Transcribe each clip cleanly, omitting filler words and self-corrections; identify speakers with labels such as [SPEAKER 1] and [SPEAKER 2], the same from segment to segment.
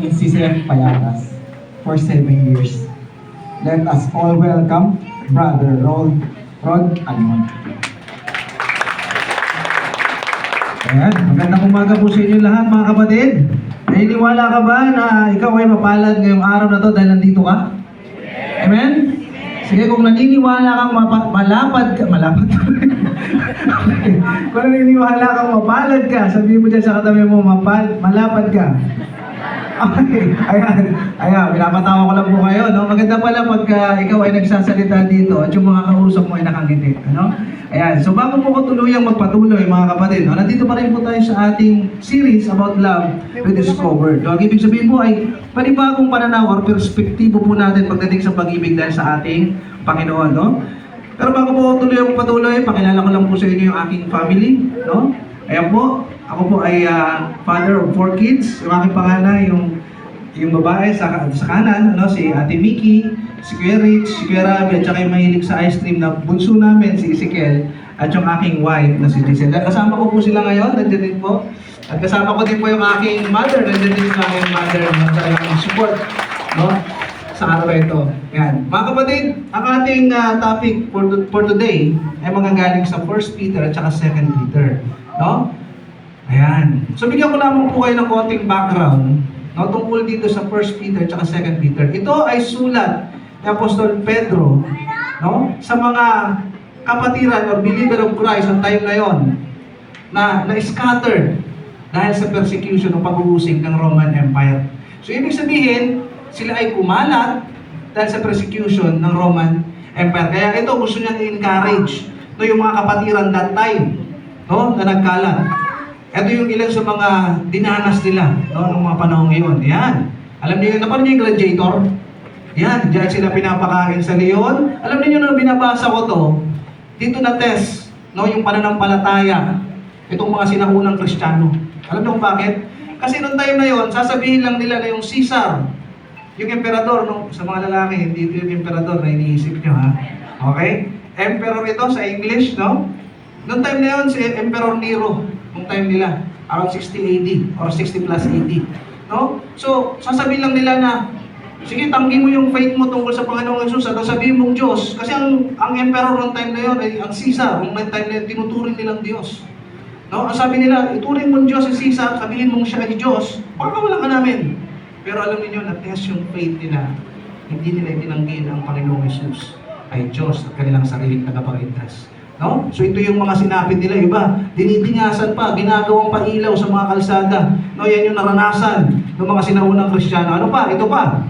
[SPEAKER 1] in CCF Payatas for 7 years. Let us all welcome Brother Rod Almon.
[SPEAKER 2] Ayan, magandang umaga po sa inyo lahat mga kapatid. Naniniwala ka ba na ikaw ay mapalad ngayong araw na to dahil nandito ka? Amen? Sige, kung naniniwala kang malapad ka, kung naniniwala kang mapalad ka, sabihin mo dyan sa katabi mo, malapad ka. Okay, ayan, pinapatawa ko lang po kayo, no? Maganda pala pagka ikaw ay nagsasalita dito at yung mga kausap mo ay nakangiti, ano? Ayan, so bago po ko tuluyang magpatuloy mga kapatid, no? Nandito pa rin po tayo sa ating series about love rediscovered. So, ang ibig sabihin po ay panibagong pananaw or perspektibo po natin pagdating sa pag-ibig dahil sa ating Panginoon, no? Pero bago po ko tuluyang magpatuloy, pakilala ko lang po sa inyo yung aking family, no? Ayan po, ako po ay father of 4 kids. Yung aking panganay, yung babae sa kanan, ano, si Ate Mickey, si Kuya Rich, si Kuya Rabi, at saka yung mahilig sa ice cream na bunso namin, si Ezekiel, at yung aking wife na si Giselle. Kasama ko po sila ngayon, nandiyan din po. At kasama ko din po yung aking mother, nandiyan din yung aking mother na talagang support, no, sa araw ito. Yan. Mga kapatid, ang ating topic for today ay magagaling sa 1 Peter at saka 2 Peter. No? Ayan. So bigyan ko lamang po kayo ng konting background, no, tungkol dito sa 1 Peter at 2 Peter. Ito ay sulat ni Apostol Pedro, no, sa mga kapatiran or believer of Christ ang time na yon na scattered dahil sa persecution o pag-uusig ng Roman Empire. So ibig sabihin, sila ay kumalat dahil sa persecution ng Roman Empire. Kaya ito gusto niya i-encourage, no, yung mga kapatiran that time, no, na nagkalat. Ito yung ilan sa mga dinanas nila, no, ng mga panahon ngayon. Yan. Alam niyo, napanood niyo yung Gladiator? Yan, diyan sila pinapakain sa leon. Alam niyo nung binabasa ko to, dito na test, no, yung pananampalataya itong mga sinaunang Kristiyano. Alam niyo kung bakit? Kasi nung time na yon, sasabihin lang nila na yung Caesar, yung emperador, no, sa mga lalaki, hindi ito yung emperador na iniisip niyo, ha? Okay? Emperor ito sa English, no? Noong time na yun, si Emperor Nero, noong time nila, around 60 AD or 60 plus AD. No? So, sasabihin lang nila na, sige, tanggi mo yung faith mo tungkol sa Panginoong Jesus at sabihin mong Diyos. Kasi ang Emperor noong time na yun, ay ang Caesar, noong time na yun, tinuturing nilang Diyos. No? Ang sabi nila, ituring mong Diyos si Caesar, sabihin mong siya ay Diyos, pagkawalan ka namin. Pero alam niyo na-test yung faith nila, hindi nila itinanggin ang Panginoong Jesus ay Diyos at kanilang sariling tagapagligtas. No? So ito yung mga sinapit nila, iba, dinidingasan pa, ginagawang pailaw sa mga kalsada. No, yan yung naranasan ng mga sinaunang Kristiyano. Ano pa? Ito pa.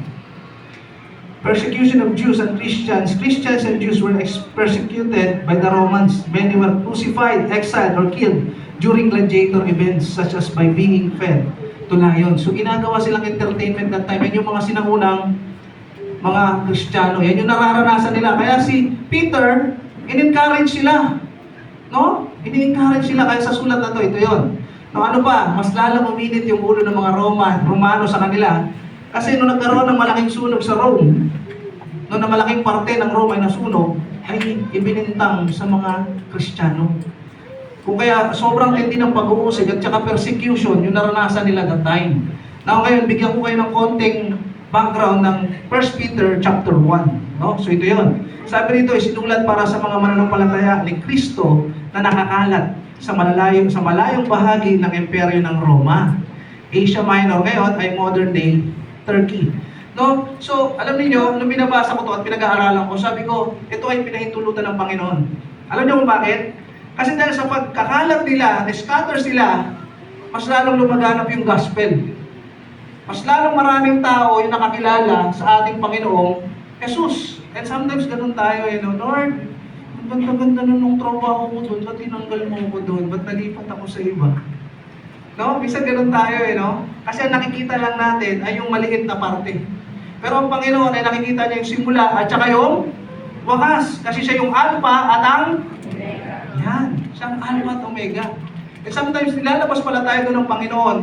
[SPEAKER 2] Persecution of Jews and Christians. Christians and Jews were persecuted by the Romans. Many were crucified, exiled, or killed during gladiator events such as by being fed to lions. So ginagawa silang entertainment that time. Yan yung mga sinaunang mga Kristiyano. Yan yung nararanasan nila. Kaya si Peter, in-encourage sila. No? In-encourage sila. Kaya sa sulat na to, ito yon. No, ano pa? Mas lalong uminit yung ulo ng mga Romano sa kanila. Kasi nung nagkaroon ng malaking sunog sa Rome, nung na malaking parte ng Rome ay nasunog, ay ibinintang sa mga Kristiyano. Kung kaya sobrang tindi ng pag-uusig at saka persecution yung naranasan nila that time. Now ngayon, bigyan ko kayo ng konting background ng 1 Peter chapter 1. No? So ito yon. Sabi rito, isinulat para sa mga mananampalataya ni Kristo na nakakalat sa malayong bahagi ng imperyo ng Roma. Asia Minor ngayon ay modern day Turkey. No? So, alam niyo, nung binabasa ko to at pinag-aaralan ko, sabi ko, ito ay pinahintulutan ng Panginoon. Alam niyo kung bakit? Kasi dahil sa pagkakalat nila, scatter sila, mas lalong lumaganap yung gospel. Mas lalong maraming tao yung nakakilala sa ating Panginoong Jesus. And sometimes ganun tayo, Lord, ang ganda-ganda nung trabaho ko doon, ba't tinanggal mo ko doon? Ba't nalipat ako sa iba? No? Bisa ganun tayo, no? Kasi ang nakikita lang natin ay yung maliit na parte. Pero ang Panginoon ay nakikita niya yung simula at saka yung wakas. Kasi siya yung Alpha at ang Omega. Yan, siya ang Alpha at Omega. And sometimes nilalabas pala tayo doon ng Panginoon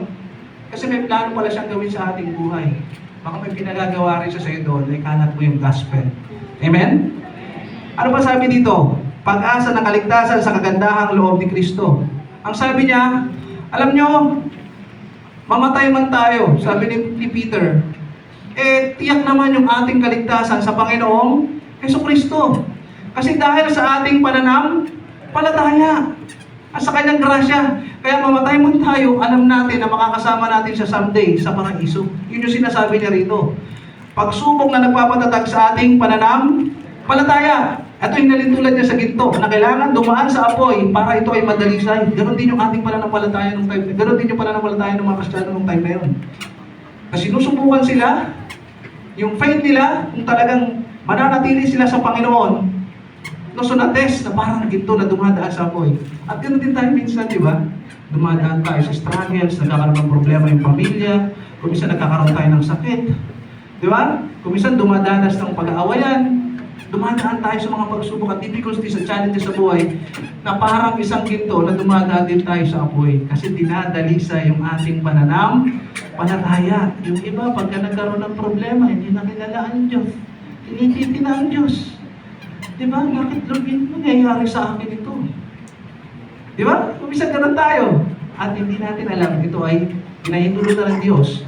[SPEAKER 2] kasi may plano pala siyang gawin sa ating buhay. Baka may pinagagawa rin siya sa iyo doon, ay kalat mo yung gospel. Amen? Ano pa sabi dito? Pag-asa ng kaligtasan sa kagandahang loob ni Kristo. Ang sabi niya, alam nyo,
[SPEAKER 3] mamatay man tayo, sabi ni Peter, tiyak naman yung ating kaligtasan sa Panginoong Jesucristo. Kasi dahil sa ating pananampalataya at sa kanyang grasya, kaya mamatay man tayo, alam natin na makakasama natin siya someday sa paraiso. Yun yung sinasabi niya rito. Pagsubok na nagpapatatag sa ating pananampalataya. Ito yung nalintulad niya sa ginto, na kailangan dumaan sa apoy para ito ay madalisay. Ganon din yung ating pananampalataya nung time. Ganon din yung pananampalataya ng mga Kristiyano nung time na yun. Kasi sinusubukan sila, yung faith nila, kung talagang mananatili sila sa Panginoon, so na-test na parang ginto na dumadaan sa apoy. At ganoon din tayo minsan, di ba? Dumadaan tayo sa struggles, nagkakaroon ng problema yung pamilya, kung minsan nagkakaroon tayo ng sakit. Di ba? Kung minsan dumadanas ng pag-aawayan, dumadaan tayo sa mga pagsubok at difficulties at challenges sa buhay na parang isang ginto na dumadaan din tayo sa apoy kasi dinadalisa yung ating pananampalataya. Yung iba, pagka nagkaroon ng problema, hindi na kilala ang Diyos. Tinititi na ang Diyos. Diba? Bakit Lord, yun nangyayari sa akin ito? Diba? Kumisan ganun tayo. At hindi natin alam, ito ay pinahintulot na ng Diyos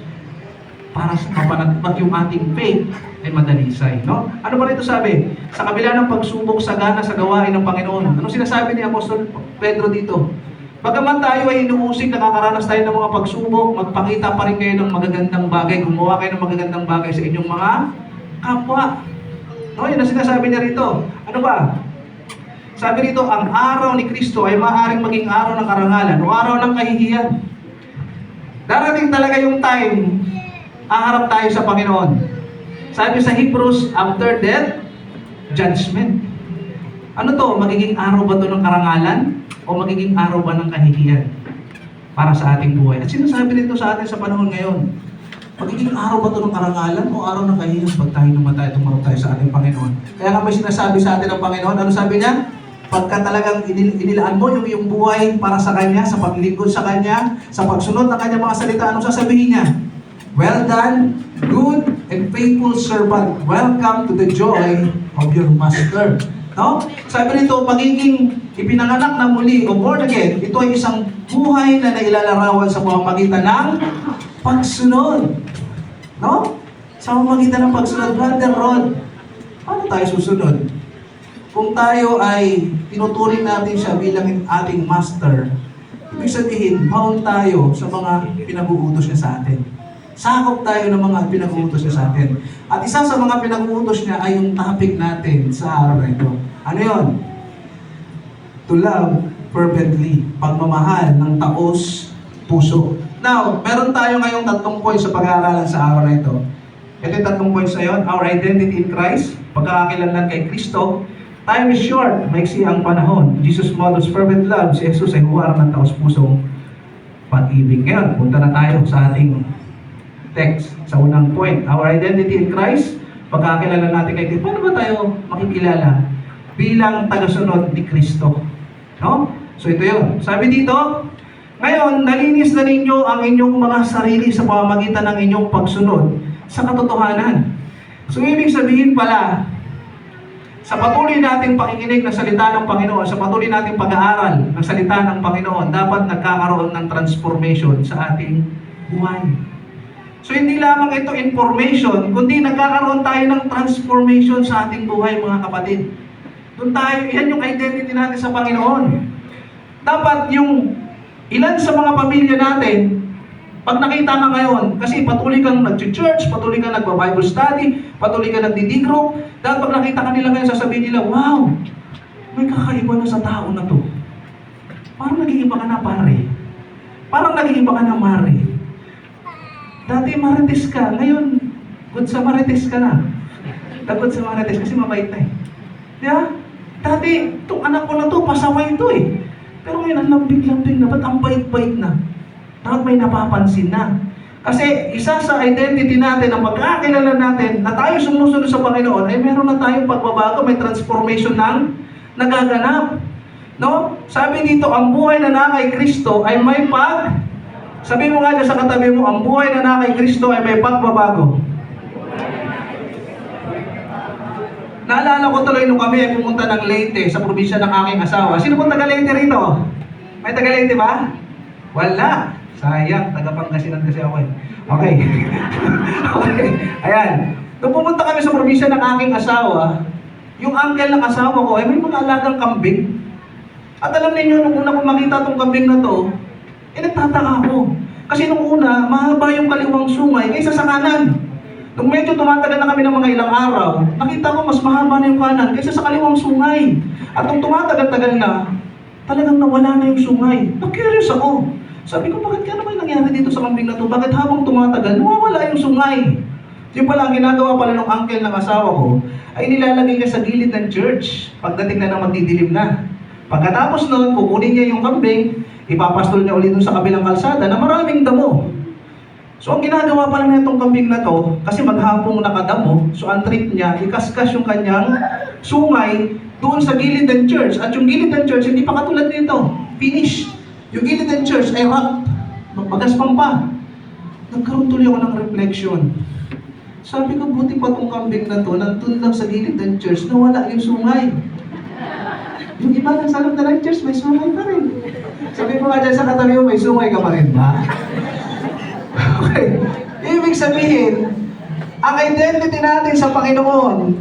[SPEAKER 3] para sa mapanatpat yung ating faith ay madalisay. No? Ano ba rito sabi? Sa kabila ng pagsubok sagana sa gawain ng Panginoon. Anong sinasabi ni Apostol Pedro dito? Bagaman tayo ay inuusig, nakakaranas tayo ng mga pagsubok, magpakita pa rin kayo ng magagandang bagay, gumawa kayo ng magagandang bagay sa inyong mga kapwa. No, yun ang sinasabi niya rito. Ano ba? Sabi rito, ang araw ni Kristo ay maaaring maging araw ng karangalan o araw ng kahihiyan. Darating talaga yung time, aharap tayo sa Panginoon. Sabi sa Hebrews, after death, judgment. Ano to? Magiging araw ba to ng karangalan? O magiging araw ba ng kahihiyan? Para sa ating buhay. At sinasabi nito sa atin sa panahon ngayon, magiging araw ba ito ng karangalan o araw ng kahihiyan pag tayo namatay, tumarap tayo sa ating Panginoon? Kaya nga may sinasabi sa atin ng Panginoon, ano sabi niya? Pagka talagang inilaan mo yung iyong buhay para sa Kanya, sa paglingkod sa Kanya, sa pagsunod ng Kanyang mga salita, anong sasabihin niya? Well done, good and faithful servant. Welcome to the joy of your master. No? Sabi nito, pagiging ipinanganak na muli o born again, ito ay isang buhay na nailalarawan sa pamamagitan ng pagsunod. No? Sa pamamagitan ng pagsunod, Brother Rod, paano tayo susunod? Kung tayo ay tinuturing natin siya bilang ating master, ibig sabihin, bound tayo sa mga pinag-uutos niya sa atin. Sakop tayo ng mga pinag-uutos niya sa atin. At isa sa mga pinag-uutos niya ay yung topic natin sa araw na ito. Ano yun? To love fervently. Pagmamahal ng taos puso. Now, meron tayo ngayong 3 points sa pag-aaralan sa araw na ito. Ito yung 3 points na yun. Our identity in Christ, pagkakakilanlan kay Kristo. Time is short, maiksi ang panahon. Jesus models fervent love. Si Jesus ay huwarang ng taos pusong pag-ibig. Ngayon, punta na tayo sa ating text, sa unang point. Our identity in Christ, pagkakilala natin kay Kristo. Paano ba tayo makikilala bilang tagasunod ni Kristo? No? So ito yun. Sabi dito, ngayon, nalinis na ninyo ang inyong mga sarili sa pamamagitan ng inyong pagsunod sa katotohanan. So ibig sabihin pala, sa patuloy nating pakikinig ng salita ng Panginoon, sa patuloy nating pag-aaral ng salita ng Panginoon, dapat nagkakaroon ng transformation sa ating buhay. So hindi lamang ito information, kundi nagkakaroon tayo ng transformation sa ating buhay, mga kapatid. Doon tayo, yan yung identity natin sa Panginoon. Dapat yung ilan sa mga pamilya natin, pag nakita ka ngayon, kasi patuloy kang nag-church, patuloy kang nagba-Bible study, patuloy kang nagdi-D-group, dahil pag nakita ka nila ngayon, sasabihin nila, wow, may kakaiba na sa tao na to. Parang nag-iiba ka na, pare. Parang nag-iiba ka na, mare. Dati marites ka, ngayon, good sa marites ka na. Good sa marites kasi mabait na eh. Di ba? Dati, itong anak ko na to, pasaway ito eh. Pero ngayon, ang lambing-lambing na, ba't ang bait-bait na? Dapat may napapansin na. Kasi isa sa identity natin, ang pagkakilala natin, na tayo sumusunod sa Panginoon, ay meron na tayong pagbabago, may transformation ng nagaganap. No? Sabi dito, ang buhay na na kay Kristo ay may sabi mo nga dyan sa katabi mo, ang buhay na na kay Kristo ay may pagbabago. Naalala ko tuloy nung kami ay pumunta ng Leyte sa probinsya ng aking asawa. Sino pong taga Leyte rito? May taga Leyte ba? Wala. Sayang, taga-Pangasinan kasi ako eh. Okay. Okay. Ayan. Nung pumunta kami sa probinsya ng aking asawa, yung uncle ng asawa ko ay may mga alagang kambing. At alam niyo, nung una ko makita tong kambing na to, nagtataka ako. Kasi nung una, mahaba yung kaliwang sungay kaysa sa kanan. Nung medyo tumatagal na kami ng mga ilang araw, nakita ko mas mahaba na yung kanan kaysa sa kaliwang sungay. At nung tumatagal-tagal na, talagang nawala na yung sungay. Na-curious ako. Sabi ko, bakit kaya naman nangyari dito sa kambing na to? Bakit habang tumatagal, nawawala yung sungay? Yung pala, ang ginagawa pala ng uncle ng asawa ko, ay nilalagay niya sa gilid ng church pagdating na ng magdidilim na. Pagkatapos noon, kukunin niya yung kambing, ipapastol niya ulit dun sa kabilang kalsada na maraming damo. So ang ginagawa pala na itong kambing na to, kasi maghapong nakadamo, so ang trip niya, ikaskas yung kanyang sungay doon sa gilid ng church. At yung gilid ng church, hindi pa katulad nito. Finish. Yung gilid ng church ay rock. Magaspang pa. Nagkaroon tuloy ako ng reflection. Sabi ko, buti pa itong kambing na to, nandun lang sa gilid ng church, nawala yung sungay. Yung iba nang sa loob na ng church, may sungay pa rin. Sabi ko nga dyan sa katabi mo, may sungay ka pa rin ba? Okay. Ibig sabihin, ang identity natin sa Panginoon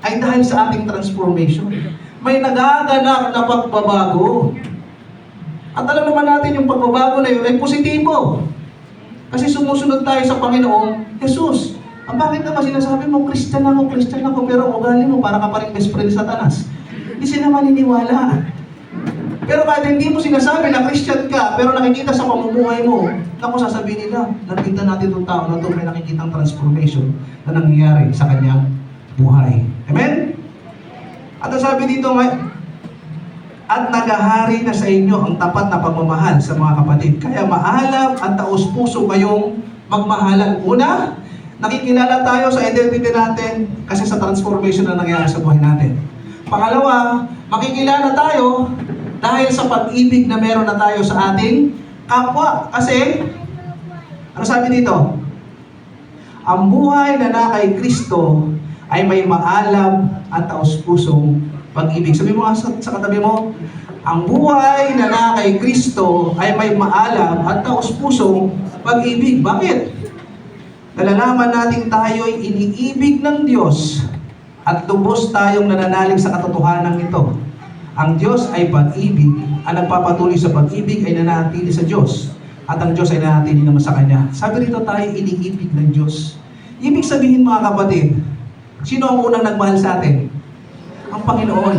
[SPEAKER 3] ay dahil sa ating transformation. May nagaganap na pagbabago. At alam naman natin yung pagbabago na yun ay positibo. Kasi sumusunod tayo sa Panginoong Jesus. Ang bakit naman sinasabi mo, Christian ako, pero ang ugali mo para ka pa rin best friend sa Satanas. Hindi sila maniniwala. Pero kahit hindi mo sinasabi na Christian ka, pero nakikita sa pamumuhay mo, naku, sasabihin nila, nakita natin itong tao na ito, may nakikitang transformation na nangyayari sa kanyang buhay. Amen? At ang sabi dito, at nagahari na sa inyo ang tapat na pagmamahal sa mga kapatid. Kaya maalam at taos-puso kayong magmahalan. Una, nakikilala tayo sa identity natin kasi sa transformation na nangyayari sa buhay natin. Pangalawa, makikilala tayo dahil sa pag-ibig na meron na tayo sa ating kapwa. Kasi, ano sabi dito? Ang buhay na kay Kristo ay may maalam at taos-pusong pag-ibig. Sabi mo sa katabi mo, ang buhay na kay Kristo ay may maalam at taos-pusong pag-ibig. Bakit? Nalalaman natin tayo'y iniibig ng Diyos at lubos tayong nananalig sa katotohanan nito. Ang Diyos ay pag-ibig. Ang nagpapatuloy sa pag-ibig ay nananatili sa Diyos. At ang Diyos ay nananatili naman sa Kanya. Sabi rito tayo, iniibig ng Diyos. Ibig sabihin mga kapatid, sino ang unang nagmahal sa atin? Ang Panginoon.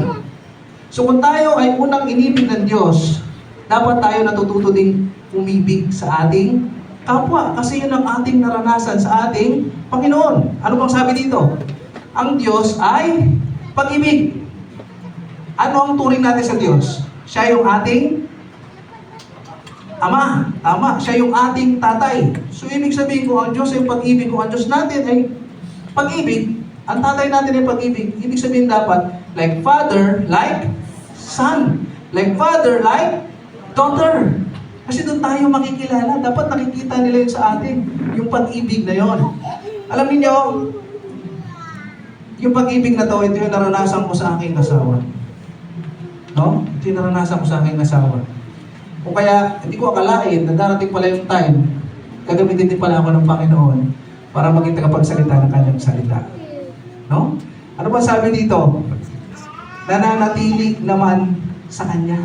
[SPEAKER 3] So kung tayo ay unang inibig ng Diyos, dapat tayo natututo ding umibig sa ating kapwa. Kasi yun ang ating naranasan sa ating Panginoon. Ano bang sabi dito? Ang Diyos ay pag-ibig. Ano ang turing natin sa Diyos? Siya yung ating Ama. Tama. Siya yung ating tatay. So ibig sabihin kung ang Diyos ay pag-ibig, kung ang Diyos natin ay pag-ibig, ang tatay natin ay pag-ibig, ibig sabihin dapat, like father, like son. Like father, like daughter. Kasi doon tayo makikilala. Dapat nakikita nila yun sa atin. Yung pag-ibig na yon. Alam niyo, yung pag-ibig na to, ito yung naranasan ko sa aking asawa. No? Ito yung naranasan ko sa aking asawa. O kaya, hindi ko akalain na darating pala yung time, gagamitin din pala ako ng Panginoon para maging tagapagsalita ng kanyang salita. No? Ano ba sabi dito? Nananatili naman sa Kanya.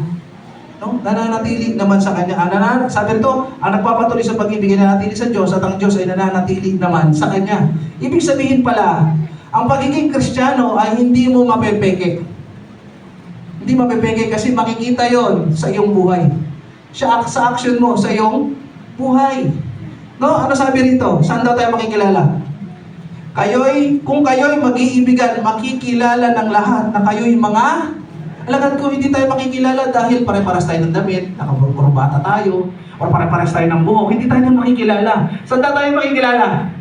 [SPEAKER 3] No? Nananatili naman sa Kanya. Sabi nito, ang nagpapatuloy sa pag-ibig ay nananatili sa Diyos at ang Diyos ay nananatili naman sa Kanya. Ibig sabihin pala, ang pagiging Kristiyano ay hindi mo mapepeke. Hindi mapepeke kasi makikita yon sa iyong buhay. Sa action mo, sa iyong buhay. No? Ano sabi rito? Saan daw tayo makikilala? Kung kayo'y mag-iibigan, makikilala ng lahat na kayo'y mga alagad ko, hindi tayo makikilala dahil pare-paras tayo ng damit, nakakurbata tayo, o pare-paras tayo ng buhok, hindi tayo makikilala. Saan tayo makikilala?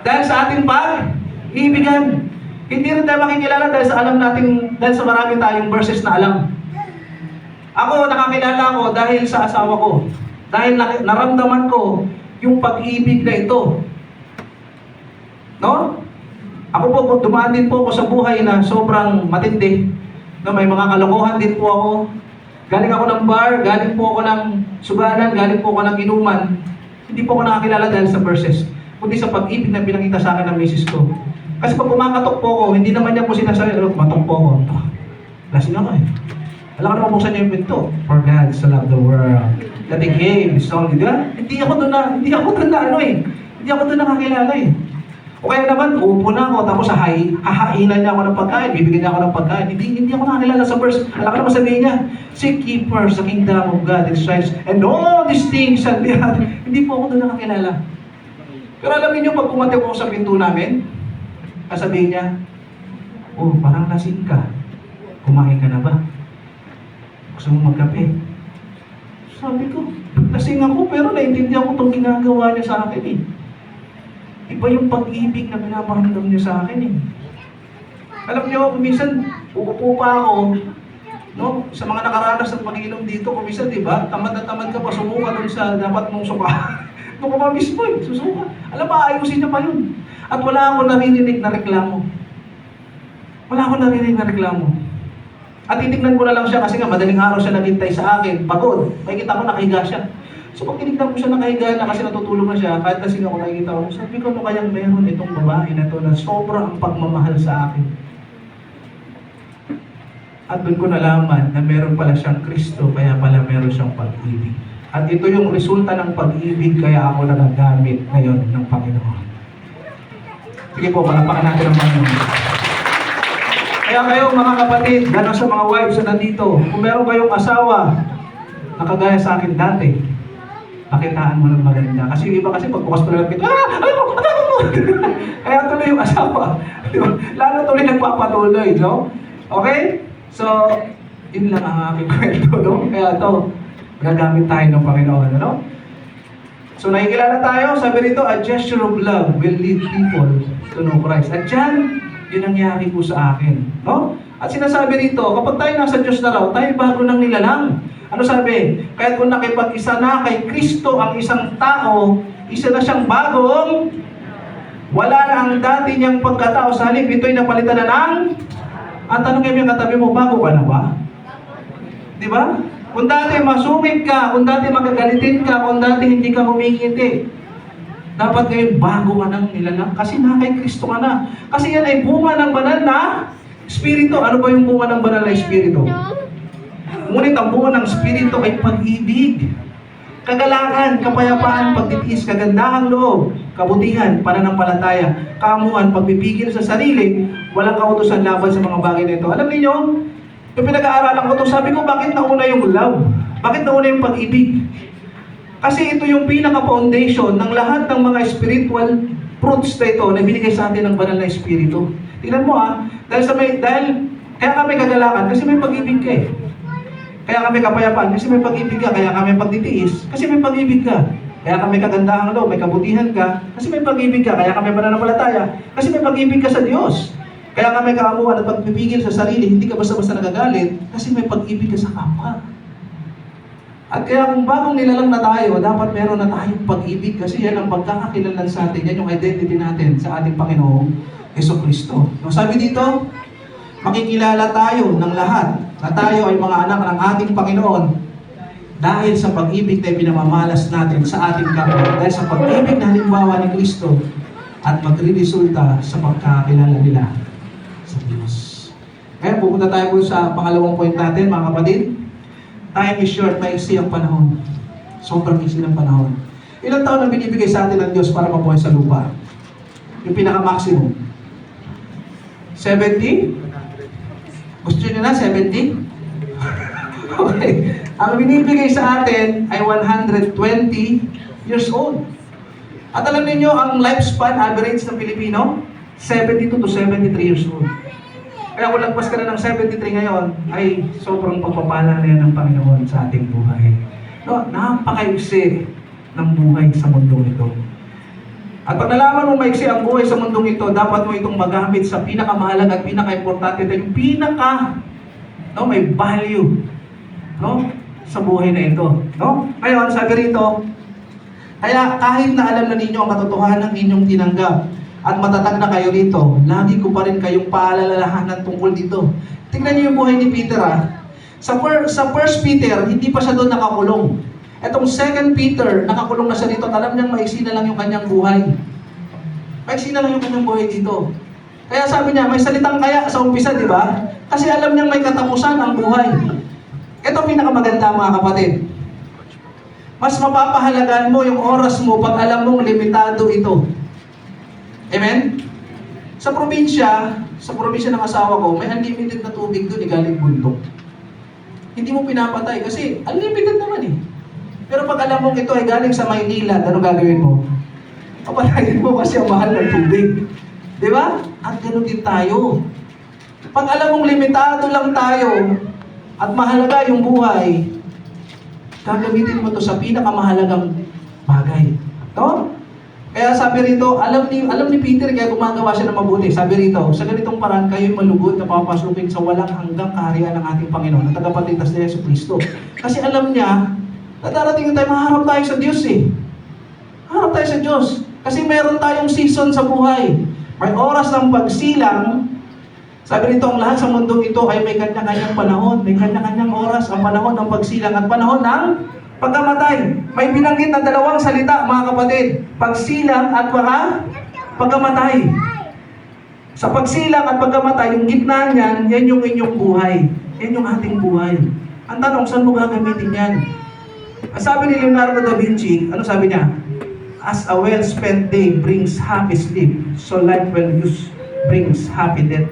[SPEAKER 3] Dahil sa ating pag-iibigan. Hindi rin tayo makikilala dahil sa dahil sa marami tayong verses na alam. Ako, nakakilala ko dahil sa asawa ko. Dahil naramdaman ko yung pag-ibig na ito. No? Ako po, dumaan din po ako sa buhay na sobrang matindi. No, may mga kalokohan din po ako. Galing ako ng bar, galing po ako ng suganan, galing po ako ng inuman. Hindi po ako nakakilala dahil sa verses, kundi sa pag-ibig na pinakita sa akin ng misis ko. Kasi pag kumakatok po ako, hindi naman niya po sinasabi, kumatok po ako. Lasing ako eh. Alam ko naman buksan niya yung pinto. For God so loved the world, that He gave His only, di ba? Hindi ako doon nakakilala eh. O kaya naman, uupo na ako, tapos hahainan niya ako ng pagkain, bibigyan niya ako ng pagkain. Hindi ako nakakilala sa verse. Alam ko naman sabihin niya, seek ye first the kingdom of God and His righteousness, and all these things shall be added. Hindi po ako doon nakakilala. Pero alam niyo, pag pumatay ko sa pinto namin, sasabihin niya, oh, parang lasing ka. Kumain ka na ba? Gusto mo magkape? Sabi ko, lasing ako, pero naintindihan ko itong ginagawa niya sa akin eh. Iba yung pag-ibig na pinaparamdam niya sa akin eh. Alam niyo, kuminsan, uupo pa ako, no? Sa mga nakaranas ng pag-iinom dito, kuminsan, di ba? Tamad na tamad ka pa, sumuka doon sa dapat mong suka. Doon ka pa mismo eh, susuka. Alam ba, ayusin niya pa yun. At wala akong naririnig na reklamo. At titignan ko na lang siya kasi nga madaling araw siya naghintay sa akin, pagod. Makikita ko nakahiga siya. So pag tinignan ko siya nakahiga na kasi natutulog na siya, kahit kasi ako nakikita ko, sabi ko ano kayang meron itong babae na to na sobrang ang pagmamahal sa akin. At doon ko nalaman na meron pala siyang Kristo, kaya pala meron siyang pag-ibig. At ito yung resulta ng pag-ibig, kaya ako nagagamit ngayon ng Panginoon. Sige po, palapakan natin ang Panginoon. Kaya kayo mga kapatid, gano'n sa mga wives na nandito, kung meron kayong asawa na kagaya sa akin dati, pakitaan mo ng maganda. Kasi yung iba kasi pagbukas mo lang pito, kaya tuloy yung asawa. Lalo tuloy nagpapatuloy, no? Okay? So, yun lang ang aking kwento, no? Kaya ito, gagamit tayo ng Panginoon, no? So, nakikilala tayo, sabi rito, a gesture of love will lead people to know Christ. At dyan, yun ang nangyari po sa akin, no? At sinasabi rito, kapag tayo nasa Diyos na raw, tayo bago ng nilalang. Ano sabi? Kaya kung nakipag-isa na kay Kristo ang isang tao, isa na siyang bagong, wala na ang dati niyang pagkatao sa halip, ito'y napalitan na ng, ang tanong ngayon yung katabi mo, bago ka na ba? Di ba? Kung dati masungit ka, kung dati magagalitin ka, kung dati hindi ka humingiti, dapat ngayon bago ka nang nilalang kasi na kay Kristo ka na. Kasi yan ay bunga ng banal na Espiritu. Ano ba yung bunga ng banal na Espiritu? Ngunit ang bunga ng Espiritu ay pag-ibig, kagalakan, kapayapaan, pagtitiis, kagandahang loob, kabutihan, pananampalataya, kaamuhan, pagpipigil sa sarili, walang kautusan laban sa mga bagay na ito. Alam niyo, yung pinag-aaralan ko ito, sabi ko, bakit nauna yung love? Bakit nauna yung pag-ibig? Kasi ito yung pinaka-foundation ng lahat ng mga spiritual fruits na ito na binigay sa atin ng banal na Espiritu. Tingnan mo kaya kami kagalakan kasi may pag-ibig ka eh. Kaya kami kapayapaan kasi may pag-ibig ka. Kaya kami pagtitiis kasi may pag-ibig ka. Kaya kami kagandahang loob, may kabutihan ka kasi may pag-ibig ka. Kaya kami pananampalataya kasi may pag-ibig ka sa Diyos. Kaya kami kaamuhan at pagpipigil sa sarili, hindi ka basta-basta nagagalit kasi may pag-ibig ka sa kapwa. At kaya kung bagong nilalang na tayo, dapat meron na tayong pag-ibig kasi yan ang pagkakakilanlan sa atin. Yan yung identity natin sa ating Panginoong Jesucristo. No, sabi dito, makikilala tayo ng lahat na tayo ay mga anak ng ating Panginoon dahil sa pag-ibig na pinamamalas natin sa ating kapwa. Dahil sa pag-ibig na halimbawa ni Kristo at magre-resulta sa pagkakilala nila sa Diyos. Kaya pupunta tayo po sa pangalawang point natin, mga kapatid. Time is short, maiksi ang panahon. Sobrang iksi ng panahon. Ilang taon ang binibigay sa atin ng Diyos para mabuhay sa lupa? Yung pinaka-maximum. 70? Gusto nyo na 70? Okay. Ang binibigay sa atin ay 120 years old. At alam niyo ang lifespan average ng Pilipino? 72 to 73 years old. Kaya kung lagpas ka na ng 73 ngayon, ay sobrang pagpapala na yan ng Panginoon sa ating buhay. No, napakaiksi ng buhay sa mundong ito. At pag nalaman mo maiksi ang buhay sa mundong ito, dapat mo itong magamit sa pinakamahalaga at pinaka-importante na yung may value, no, sa buhay na ito. No? Ngayon, sabi rito, kaya kahit na alam na ninyo ang katotohanan ng inyong tinanggap, at matatag na kayo dito, lagi ko pa rin kayong paalalahanan tungkol dito. Tingnan niyo yung buhay ni Peter Sa First Peter, hindi pa siya doon nakakulong. Etong Second Peter, nakakulong na siya dito. Alam niyang maiksi na lang yung kanyang buhay. Maiksi na lang yung kanyang buhay dito. Kaya sabi niya, may salitang kaya sa umpisa, di ba? Kasi alam niyang may katapusan ang buhay. Ito pinakamaganda, mga kapatid. Mas mapapahalagaan mo yung oras mo pag alam mong limitado ito. Amen? Sa probinsya ng asawa ko, may unlimited na tubig doon, galing bundok. Hindi mo pinapatay kasi unlimited naman eh. Pero pag alam mong ito ay galing sa Maynila, ano gagawin mo? Papatayin mo kasi ang mahal ng tubig. Di ba? At ganoon din tayo. Pag alam mong limitado lang tayo at mahalaga yung buhay, gagamitin mo to sa pinakamahalagang bagay. No? Kaya sabi rito, alam ni Peter kaya gumagawa siya ng mabuti. Sabi rito, sa ganitong paraan kayo'y malugod na papasukin sa walang hanggang kaharian ng ating Panginoon, na tagapagligtas ni Yesu Kristo. Kasi alam niya, na darating tayo, maharap tayo sa Diyos eh. Maharap tayo sa Diyos. Kasi meron tayong season sa buhay. May oras ng pagsilang. Sabi rito, ang lahat sa mundo ito ay may kanya-kanyang panahon. May kanya-kanyang oras, ang panahon ng pagsilang at panahon ng pagkamatay. May binanggit na dalawang salita, mga kapatid. Pagsilang at pagkamatay. Sa pagsilang at pagkamatay, yung gitna niyan, yan yung inyong buhay. Yan yung ating buhay. Ang tanong, saan mo gagamitin yan? Ang sabi ni Leonardo da Vinci, ano sabi niya? As a well-spent day brings happy sleep, so life well used brings happy death.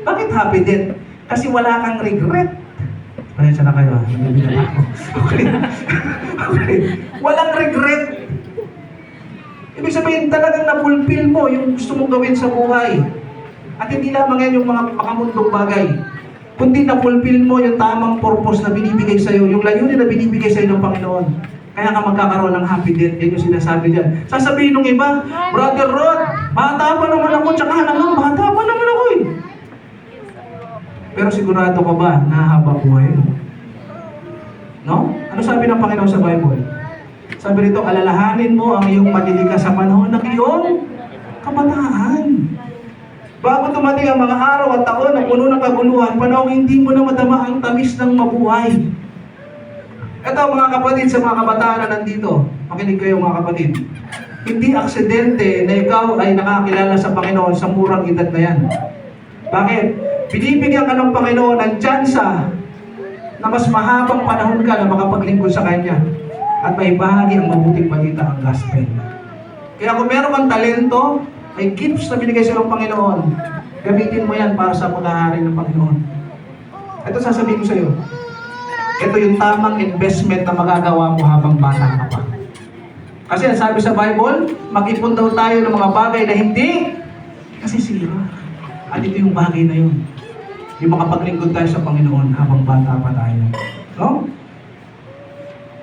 [SPEAKER 3] Bakit happy death? Kasi wala kang regret. Pasensya na kayo, nabibilang ako. Okay. Walang regret. Ibig sabihin, talagang napulpil mo yung gusto mong gawin sa buhay. At hindi lamang yan yung mga pakamundong bagay. Kundi napulpil mo yung tamang purpose na binibigay sa'yo, yung layunin na binibigay sa'yo ng Panginoon. Kaya ka magkakaroon ng happy death. Yan yung sinasabi dyan. Sasabihin ng iba, Brother Rod, bata pa naman ako, tsaka naman, bata pa naman ako eh. Pero sigurado ka ba na haba buhay mo? No? Ano sabi ng Panginoon sa Bible? Sabi rito, alalahanin mo ang iyong malilikas sa panahon ng iyong kabataan. Bago tumating ang mga araw at taon na puno ng kaguluhan, panahon hindi mo na madama ang tamis ng mabuhay. Ito mga kapatid, sa mga kabataan na nandito, makinig kayo mga kapatid. Hindi aksidente na ikaw ay nakakilala sa Panginoon sa murang edad na yan. Bakit? Binibigyan ka ng Panginoon ng tsansa na mas mahabang panahon ka na makapaglingkod sa Kanya at may bahagi ang mabuting balita ang gospel. Kaya kung meron kang talento, ay gifts na binigay sa ng Panginoon, gamitin mo yan para sa paghahari ng Panginoon. Ito sasabihin ko sa iyo. Ito yung tamang investment na magagawa mo habang bata ka pa. Kasi ang sabi sa Bible, mag-ipon daw tayo ng mga bagay na hindi nasisira. At ito yung bagay na yun. Yung makapaglingkod tayo sa Panginoon habang bata pa tayo. No?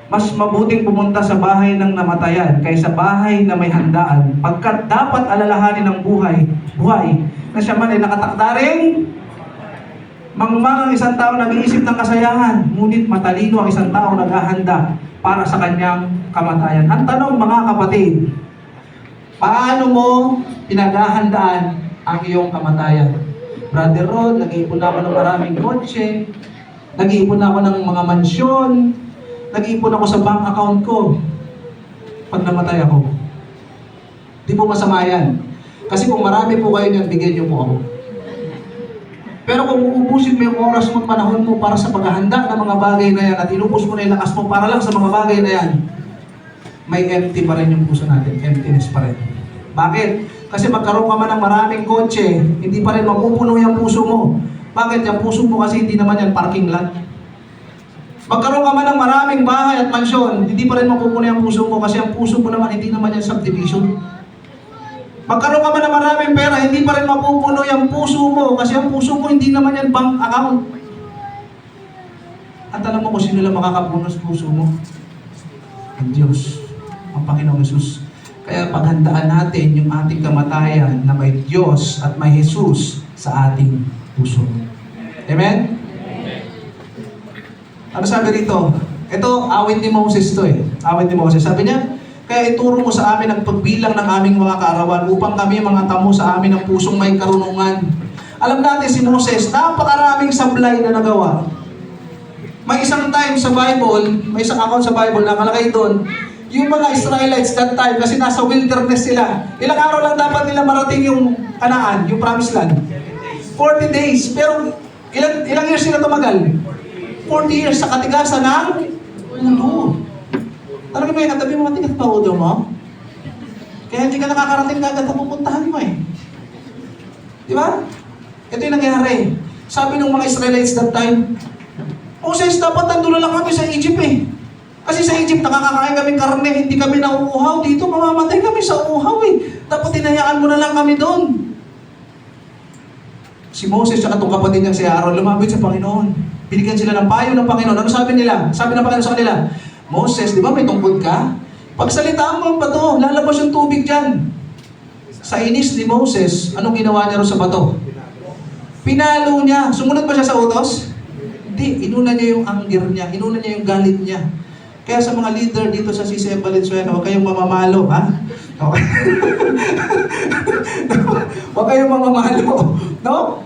[SPEAKER 3] Mas mabuting pumunta sa bahay ng namatayan kaysa bahay na may handaan, pagkat dapat alalahanin ng buhay na siya man ay nakatakdaring mangmang ang isang tao nag-iisip ng kasayahan, ngunit matalino ang isang tao naghahanda para sa kanyang kamatayan. Ang tanong mga kapatid, paano mo pinaghahandaan ang iyong kamatayan? Brother Rod, nag-iipon ako ng maraming kotse, nag-iipon ako ng mga mansyon, nag-iipon ako sa bank account ko. Pag namatay ako, di po masama yan. Kasi kung marami po kayo niyan, bigyan niyo po ako. Pero kung uubusin mo yung oras mo, panahon mo para sa paghahanda ng mga bagay na yan at inubos mo na yung lakas mo para lang sa mga bagay na yan, may empty pa rin yung puso natin. Emptiness pa rin. Bakit? Kasi magkaroon ka man ng maraming kotse, hindi pa rin mapupuno yung puso mo. Bakit? Yung puso mo kasi hindi naman yan parking lot. Magkaroon ka man ng maraming bahay at mansyon, hindi pa rin mapupuno yung puso mo kasi ang puso mo naman hindi naman yan subdivision. Magkaroon ka man ng maraming pera, hindi pa rin mapupuno yung puso mo kasi ang puso mo hindi naman yan bank account. At alam mo kung sino lang makakapuno sa puso mo? Ang Diyos, ang Panginoong Jesus. Kaya paghandaan natin yung ating kamatayan na may Diyos at may Jesus sa ating puso. Amen? Ano sabi dito? Ito, awit ni Moses to eh. Awit ni Moses. Sabi niya, kaya ituro mo sa amin ang pagbilang ng aming mga kaarawan upang kami mga tamo sa amin ng pusong may karunungan. Alam natin si Moses, napakaraming sablay na nagawa. May isang time sa Bible, may isang account sa Bible, nakalagay doon, yung mga Israelites that time, kasi nasa wilderness sila, ilang araw lang dapat nila marating yung Kanaan, yung Promised Land. 40 days. Pero ilang years sila tumagal? 40 years sa katigasan ng ulo. Talaga may katabi mo, matigas pa ulo mo? Kaya hindi ka nakakarating agad sa pupuntahan mo eh. Di ba? Ito yung nangyari. Sabi ng mga Israelites that time, Moses, dapat nandun lang kami sa Egypt eh. Kasi sa Egypt, nakakakain kami karne, hindi kami nauuhaw. Dito, mamamatay kami sa uhaw eh. Dapat tinayaan mo na lang kami doon. Si Moses at itong kapatid niyang si Aaron, lumapit sa Panginoon. Binigyan sila ng payo ng Panginoon. Ano sabi nila? Sabi ng Panginoon sa kanila, Moses, di ba may tungkod ka? Pagsalitaan mo ang bato, lalabas yung tubig dyan. Sa inis ni Moses, anong ginawa niya rin sa bato? Pinalo niya. Sumunod ba siya sa utos? Hindi. Inuna niya yung anger niya. Inuna niya yung galit niya. Kaya sa mga leader dito sa CCM Valenzuela, huwag kayong mamamalo, ha? Okay. Huwag kayong mamamalo. No?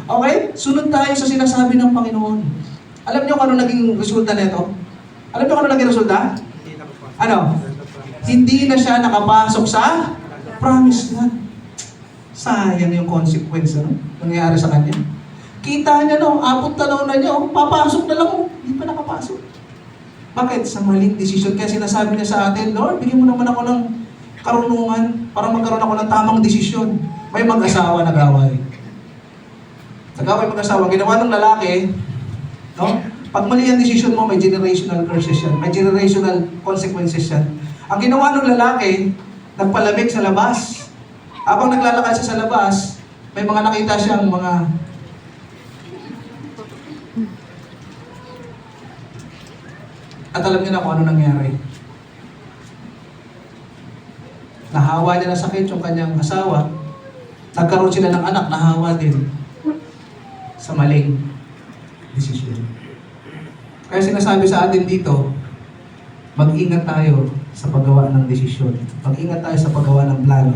[SPEAKER 3] Okay? Sunod tayo sa sinasabi ng Panginoon. Alam niyo kung ano naging resulta nito? Alam niyo kung ano naging resulta? Ano? Hindi na siya nakapasok sa promised land. Sayang yung consequence, ano? Nangyayari sa kanya. Kita niya, no? 4 taon na niya, papasok na lang, hindi pa nakapasok. Bakit? Sa maling decision. Kaya sinasabi niya sa atin, Lord, bigyan mo naman ako ng karunungan para magkaroon ako ng tamang desisyon. May mag-asawa nag-away. Nag-away mag-asawa. Ginawa ng lalaki, no? Pag mali ang desisyon mo, may generational curses yan. May generational consequences yan. Ang ginawa ng lalaki, nagpalamig sa labas. Habang naglalakad siya sa labas, may mga nakita siyang mga at alam niyo na kung ano nangyari. Nahawa niya na sakit yung kanyang asawa. Nagkaroon sila ng anak, nahawa din sa maling desisyon. Kaya sinasabi sa atin dito, mag-ingat tayo sa paggawa ng desisyon. Mag-ingat tayo sa paggawa ng plano.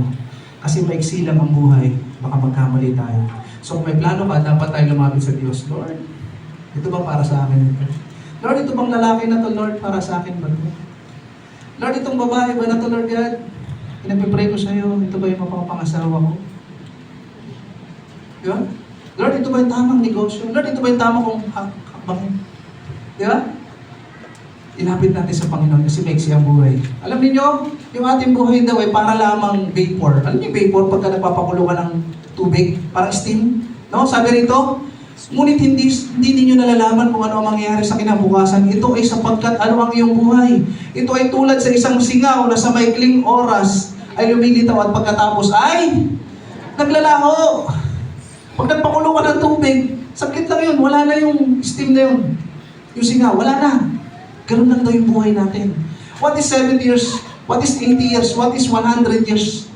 [SPEAKER 3] Kasi maiksi lang ang buhay, baka magkamali tayo. So kung may plano ka, dapat tayo lumapit sa Diyos. Lord, ito ba para sa akin ito? Lord, ito bang lalaki na to, Lord, para sa akin ba ito? Lord, itong babae ba na to, Lord God? Pinagpipray ko sa iyo, ito ba yung mapapangasawa ko? Di ba? Lord, ito ba yung tamang negosyo? Lord, ito ba yung tamang kong hakbangin? Di ba? Ilapit natin sa Panginoon kasi maiksi ang buhay. Alam niyo, yung ating buhay daw ay para lamang vapor. Alam niyo vapor pagka nagpapakulo ka ng tubig? Parang steam? No? Sabi rito, ngunit hindi ninyo nalalaman kung ano ang mangyayari sa kinabukasan. Ito ay sapagkat ano ang iyong buhay. Ito ay tulad sa isang singaw na sa maikling oras ay lumilitaw at pagkatapos ay naglalaho. Pag nagpakulo ka ng tubig, sakit lang yun. Wala na yung steam na yun. Yung singaw, wala na. Ganun lang daw yung buhay natin. What is 70 years? What is 80 years? What is 100 years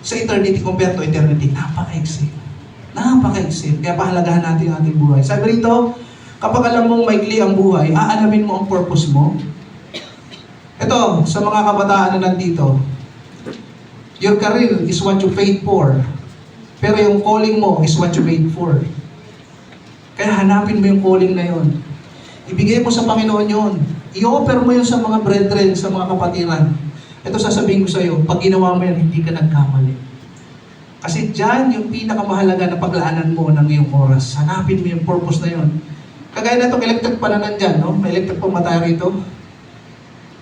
[SPEAKER 3] sa eternity compared to eternity? Napaka-exit. Napaka-exit. Kaya pahalagahan natin ang ating buhay. Sabi rito, kapag alam mong maikli ang buhay, aalamin mo ang purpose mo. Ito, sa mga kabataan na nandito, your career is what you paid for. Pero yung calling mo is what you paid for. Kaya hanapin mo yung calling na yon. Ibigay mo sa Panginoon yon. I-offer mo yun sa mga brethren, sa mga kapatiran. Ito sasabihin ko sa iyo, pag ginawa mo yan, hindi ka nagkamali. Kasi dyan yung pinakamahalaga na paglaanan mo ng iyong oras. Hanapin mo yung purpose na yon. Kagaya na itong electric pan na nandyan, no? May electric pan mataya rito.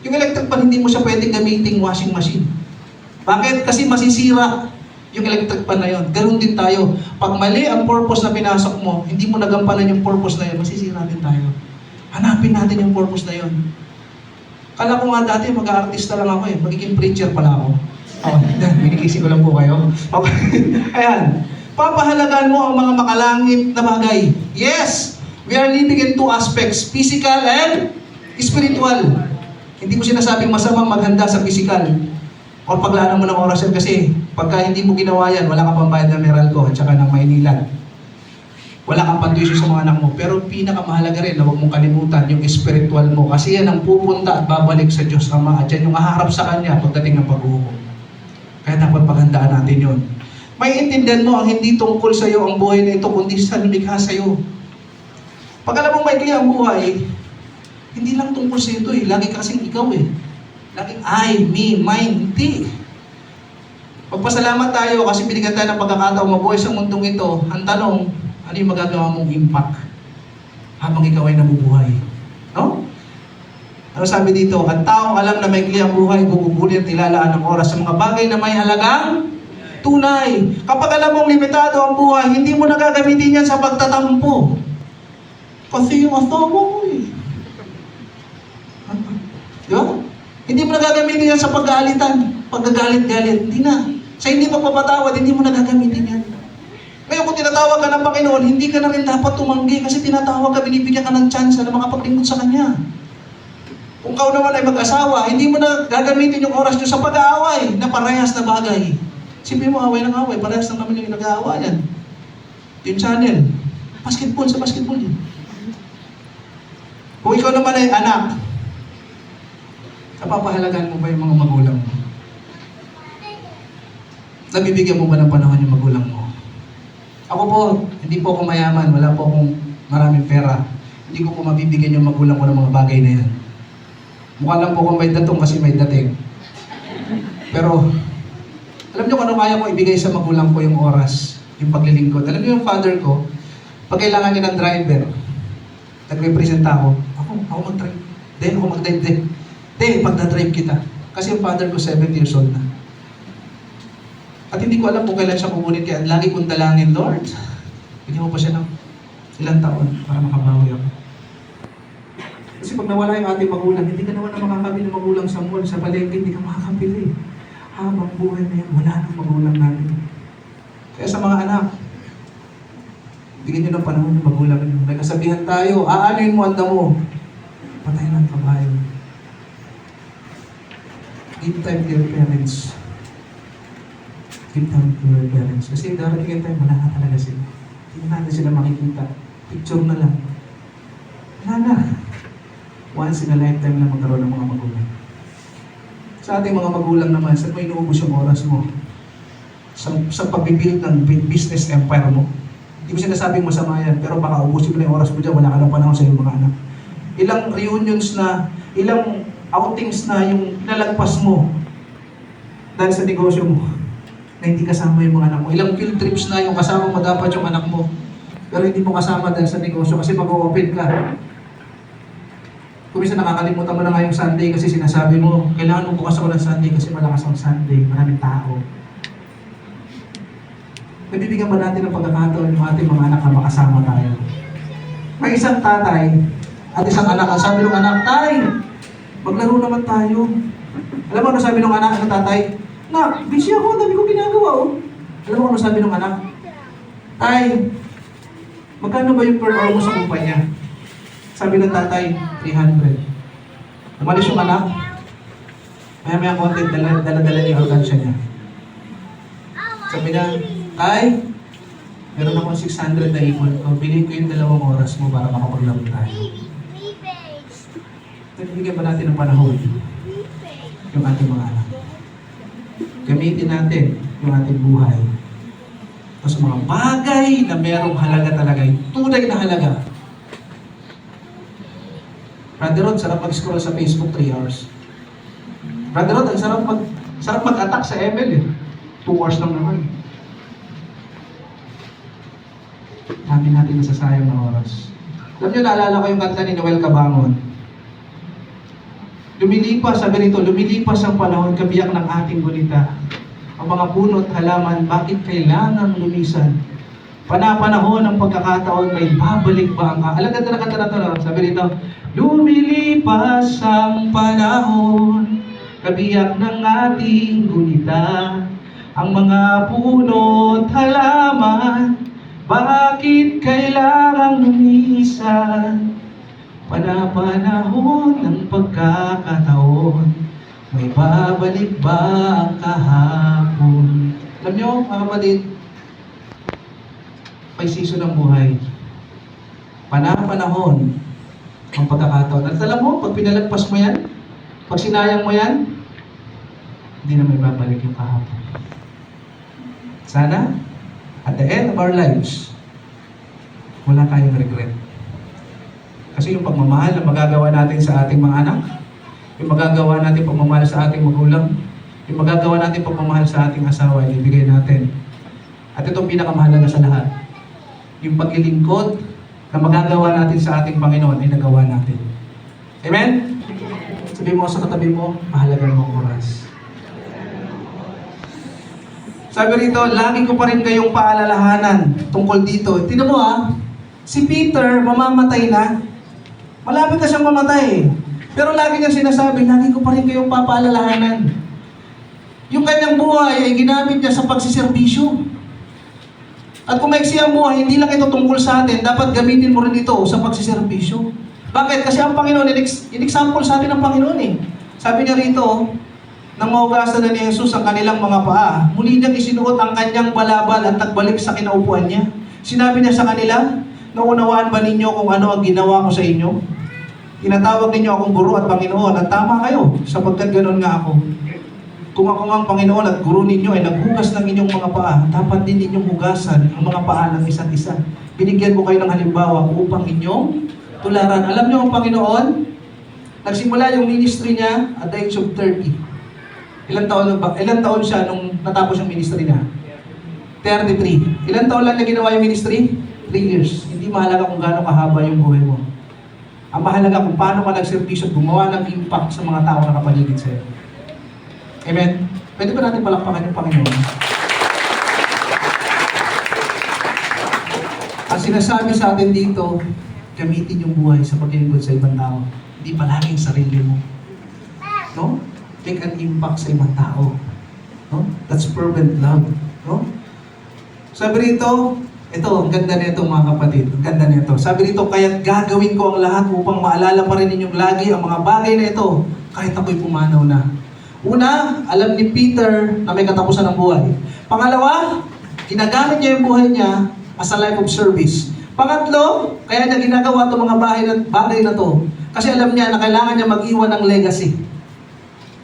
[SPEAKER 3] Yung electric pan, hindi mo siya pwedeng gamiting washing machine. Bakit? Kasi masisira yung electric pan na yon. Ganun din tayo. Pag mali ang purpose na pinasok mo, hindi mo nagampanan yung purpose na yon, masisira din tayo. Hanapin natin yung purpose na yun. Kala ko nga dati, mag-aartista lang ako eh. Magiging preacher pala ako. Binikisi ko lang po kayo. Okay. Ayan. Papahalagaan mo ang mga makalangit na bagay. Yes! We are living in 2 aspects. Physical and spiritual. Hindi ko sinasabing masamang maghanda sa physical. O paglaanan mo ng oras yan kasi pagka hindi mo ginawa yan, wala kang pambayad ng Meralco at saka ng Maynila. Wala kang pantuition sa mga anak mo. Pero pinakamahalaga rin na huwag mong kalimutan yung spiritual mo. Kasi yan ang pupunta at babalik sa Diyos Ama. At yan yung haharap sa Kanya pagdating ng pag-uhukom. Kaya dapat paghandaan natin yun. May intindihan mo ang hindi tungkol sa iyo ang buhay na ito, kundi sa lumikha sa iyo. Pag alam mong maikli ang buhay, hindi lang tungkol sa ito eh. Lagi kasing ikaw eh. Laging I, me, mine, hindi. Magpasalamat tayo kasi binigyan tayo ng pagkakataong mabuhay sa mundong ito. Ang tanong, ano yung magagawa mong impact habang ikaw ay nabubuhay? No? Ano sabi dito? Ang taong alam na maikli ang buhay, gugugulin at ilalaan ng oras sa mga bagay na may halagang tunay. Kapag alam mong limitado ang buhay, hindi mo nagagamitin yan sa pagtatampo. Kasi yung asawa mo eh. Di ba? Hindi mo nagagamitin yan sa paggalitan, paggagalit-galit. Hindi na. Sa hindi magpapatawad, hindi mo nagagamitin yan. Ngayon kung tinatawag ka ng Panginoon, hindi ka na rin dapat tumanggi kasi tinatawag ka, binibigyan ka ng chance na makapaglingkod sa Kanya. Kung kau naman ay mag-asawa, hindi mo na gagamitin yung oras nyo sa pag-aaway na parehas na bagay. Siyempre mo, away ng away, parehas lang naman yung nag-aawayan. Yung channel, basketball sa basketball yun. Kung ikaw naman ay anak, napapahalagan mo ba yung mga magulang mo? Nabibigyan mo ba ng panahon yung magulang mo? Ako po, hindi po ako mayaman, wala po akong maraming pera. Hindi ko po mabibigyan yung magulang ko ng mga bagay na yan. Mukha lang po akong may datong kasi may dating. Pero, alam niyo kung ano kaya ko ibigay sa magulang ko yung oras, yung paglilingkod. Alam niyo yung father ko, pag kailangan niya ng driver, nagre-presenta ako mag-drive. Ako mag-drive. Pagdadrive kita. Kasi yung father ko 70 years old na. At hindi ko alam kung kailan siya kukunin, kaya lagi kong dalangin, Lord, bigyan mo pa siya ng ilang taon para makabawi ako. Kasi pag nawala yung ating magulang, hindi ka naman na makakabili ng magulang sa mall, sa palengke, hindi ka makakabili. Habang buhay na yan, wala nang magulang natin. Kaya sa mga anak, bigyan nyo ng panahon ng magulang nyo. May kasabihan tayo, aanuin mo ang damo. Patay ng kabayo. Give time to your parents. Give time to your parents. Kasi darating yung time, wala na talaga sila. Hindi natin sila makikita. Picture na lang. Wala na. Once in a lifetime lang magkaroon ng mga magulang. Sa ating mga magulang naman, saan mo inuubos yung oras mo? Sa pag-build ng business empire mo. Hindi ko sinasabing masama yan, pero baka ubusin mo na yung oras mo dyan, wala ka ng panahon sa iyong mga anak. Ilang reunions na, ilang outings na yung nalagpas mo dahil sa negosyo mo na hindi kasama yung mga anak mo. Ilang field trips na yung kasama mo dapat yung anak mo, pero hindi mo kasama dahil sa negosyo kasi mag-o-open ka. Kung minsan nakakalimutan mo na nga yung Sunday kasi sinasabi mo, kailangan mo bukas ako ng Sunday kasi malakas ang Sunday, maraming tao. Nabibigyan ba natin ng pagkakataon yung ating mga anak na makasama tayo? May isang tatay at isang anak. Ang sabi ng anak, Tay, maglaro naman tayo. Alam mo ano sabi ng anak ng tatay? Na, busy ako, dami ko ginagawa oh. Alam mo ano sabi ng anak? Tay, magkano ba yung per hour mo sa kumpanya? Sabi ng tatay, 300. Umalis yung anak, maya-maya konti, dala-dala niya yung organsya niya. Sabi niya, Tay, meron akong 600 na ipon ko. Bilhin ko yung 2 oras mo para makapaglaro tayo. Nagbigyan ba natin ng panahon yung ating mga anak? Gamitin natin yung ating buhay. Tapos mga bagay na merong halaga talaga, yung tunay na halaga. Brother Rod, sarap mag-scroll sa Facebook 3 hours. Brother Rod, ang sarap mag-attack sa ML eh. 2 hours lang naman. Dami natin nasasayang na oras. Alam nyo, naalala ko yung kanta ni Noel Cabangon. Lumilipas, sabi nito, lumilipas ang panahon, kabiyak ng ating gunita. Ang mga puno at halaman, bakit kailangan lumisan? Panapanahon ng pagkakataon, may babalik ba ang alagad na kanta na to, sabi nito, lumilipas ang panahon, kabiyak ng ating gunita. Ang mga puno at halaman, bakit kailangang lumisan? Panapanahon ng pagkakataon, may babalik ba ang kahapon? Alam nyo, mga kapatid, may season ng buhay. Panapanahon ang pagkakataon. At alam mo, pag pinalagpas mo yan, pag sinayang mo yan, hindi na may babalik yung kahapon. Sana, at the end of our lives, wala tayong regret. Kasi yung pagmamahal na magagawa natin sa ating mga anak, yung magagawa natin pagmamahal sa ating magulang, yung magagawa natin pagmamahal sa ating asawa, ibigay natin. At itong pinakamahalaga sa lahat, yung paglilingkod na magagawa natin sa ating Panginoon ay nagawa natin. Amen? Sabi mo sa katabi mo, mahalaga mo oras. Sabi rito, lagi ko pa rin kayong paalalahanan tungkol dito. Tingnan mo si Peter mamamatay na. Malapit na siyang mamatay. Pero lagi niya sinasabi, lagi ko pa rin kayong papaalalahanan. Yung kanyang buhay ay ginamit niya sa pagsiservisyo. At kung maiksi ang buhay, hindi lang ito tungkol sa atin, dapat gamitin mo rin ito sa pagsiservisyo. Bakit? Kasi ang Panginoon, in-example sa atin ng Panginoon Sabi niya rito, nang maugasan na ni Jesus ang kanilang mga paa, muli niyang isinuot ang kanyang balabal at nagbalik sa kinaupuan niya. Sinabi niya sa kanila, naunawaan ba ninyo kung ano ang ginawa ko sa inyo? Tinatawag ninyo akong guro at Panginoon at tama kayo, sapagkat ganoon nga ako. Kung ako nga ang Panginoon at guro ninyo ay naghugas ng inyong mga paa, dapat din ninyong hugasan ang mga paa ng isa't isa. Binigyan ko kayo ng halimbawa upang inyong tularan. Alam niyo ang Panginoon, nagsimula yung ministry niya at the age of 30. Ilang taon siya nung natapos yung ministry niya? 33. Ilang taon lang niya ginawa yung ministry? 3 years. Hindi mahalaga kung gaano kahaba yung buhay mo. Ang mahalaga kung paano ka nagservisyo at gumawa ng impact sa mga tao na kapaligid sa'yo. Amen? Pwede ba natin palakpakan yung Panginoon? Ang sinasabi sa atin dito, gamitin yung buhay sa paglilingkod sa ibang tao. Hindi palaging sarili mo. No? Make an impact sa ibang tao. No? That's fervent love. No? Sabi rito, ito, ang ganda nito mga kapatid. Ang ganda nito. Sabi rito, kaya't gagawin ko ang lahat upang maalala pa rin ninyong lagi ang mga bagay na ito kahit ako'y pumanaw na. Una, alam ni Peter na may katapusan ng buhay. Pangalawa, ginagamit niya yung buhay niya as a life of service. Pangatlo, kaya niya ginagawa itong mga bagay na to kasi alam niya na kailangan niya mag-iwan ng legacy.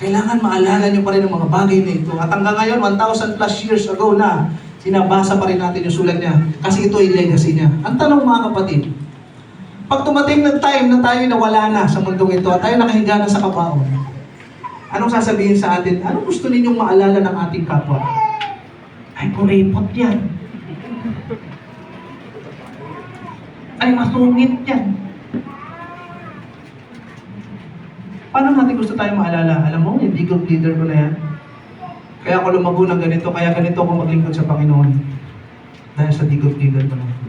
[SPEAKER 3] Kailangan maalala niyo pa rin ang mga bagay na ito. At hanggang ngayon, 1,000 plus years ago na, sinabasa pa rin natin yung sulat niya. Kasi ito ay legacy niya. Ang tanong mga kapatid, pag tumating ng time na tayo nawala na sa mundong ito at tayo nakahiga na sa kabaon, anong sasabihin sa atin? Anong gusto ninyong maalala ng ating kapwa? Ay, kuripot yan. Ay, masungit yan. Paano natin gusto tayo maalala? Alam mo, yung big leader ko na yan. Kaya ako lumago ng ganito, kaya ganito ako maglingkod sa Panginoon. Dahil sa big leader ko na yan.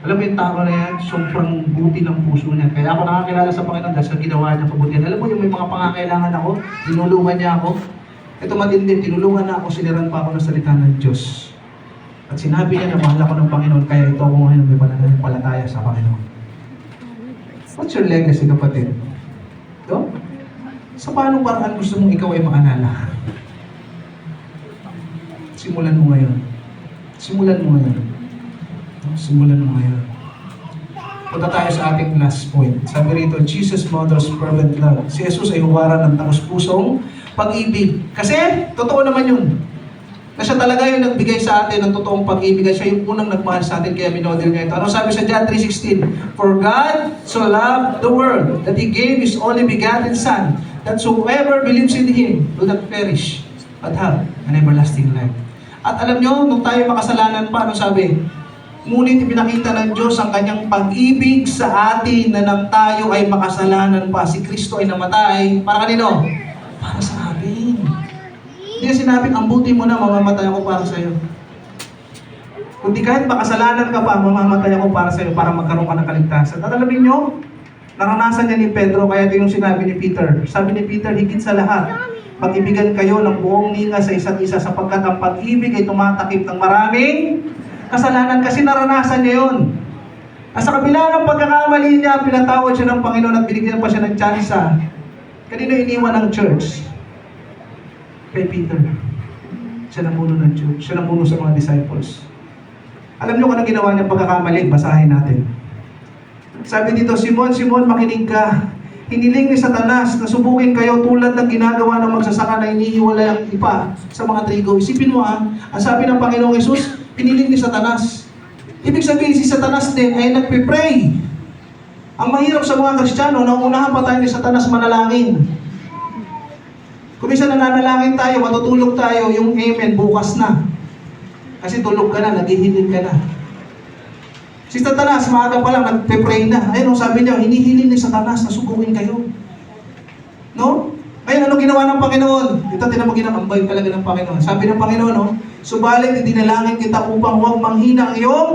[SPEAKER 3] Alam mo yung tao na yan, sobrang buti ng puso niya. Kaya ako nakakilala sa Panginoon dahil sa ginawa niya kabutihan. Alam mo yung may mga pangangailangan ako, tinulungan niya ako. Ito matindi, tinulungan na ako, siniran pa ako ng salita ng Diyos. At sinabi niya na mahal ako ng Panginoon, kaya ito ako ngayon may pananampalataya sa Panginoon. What's your legacy, kapatid? No? Sa paanong paraan gusto mong ikaw ay maalala? Simulan mo ngayon. Simulan mo ngayon. Simulan mo ngayon. Punta tayo sa ating last point. Sabi rito, Jesus models fervent love. Si Jesus ay huwaran ng taos-pusong pag-ibig. Kasi, totoo naman yun. Na siya talaga yung nagbigay sa atin ng totoong pag-ibig. Siya yung unang nagmahal sa atin, kaya minodel niya ito. Ano sabi sa John 3:16? For God so loved the world that He gave His only begotten Son, that whoever believes in Him will not perish, but have an everlasting life. At alam nyo, nung tayo makasalanan pa, ano sabi? Ngunit ipinakita ng Diyos ang kanyang pag-ibig sa atin na nang tayo ay makasalanan pa. Si Kristo ay namatay. Para kanino? Para sa atin. Hindi sinabing, ang buti mo na, mamamatay ako para sa iyo. Kundi kahit makasalanan ka pa, mamamatay ako para sa iyo, para magkaroon ka ng kaligtasan. At alamin nyo, naranasan niya ni Pedro, kaya ito yung sinabi ni Peter. Sabi ni Peter, higit sa lahat, pag-ibigan kayo ng buong ninga sa isa't isa sapagkat ang pag-ibig ay tumatakip ng maraming kasalanan kasi naranasan niya yun. At sa kabila ng pagkakamali niya, pinatawad siya ng Panginoon at binigyan pa siya ng tsansa. Kanino iniwan ng church? Kay Peter. Siya namuno ng church. Siya namuno sa mga disciples. Alam niyo kung ano ginawa niya pagkakamali? Basahin natin. Sabi dito, Simon, Simon, makinig ka. Hiniling ni Satanas na subukin kayo tulad ng ginagawa ng magsasaka na inihiwalay ang ipa sa mga trigo. Isipin mo ang sabi ng Panginoong Hesus, hiniling ni Satanas. Ibig sabihin si Satanas din ay nagpipray. Ang mahirap sa mga Kristiyano, nauunahan pa tayo ni Satanas manalangin. Kung minsan nananalangin tayo, matutulog tayo, yung amen, bukas na. Kasi tulog ka na, naghihiling ka na. Si Satanas, maaga pa lang, nagpe-pray na. Ayun, sabi niya, hinihiling ni Satanas na subukin kayo. No? Ayun, ano ginawa ng Panginoon? Ito, tinamag ginambay talaga ng Panginoon. Sabi ng Panginoon, no? Subalit, idinalangin kita upang huwag manghina ang iyong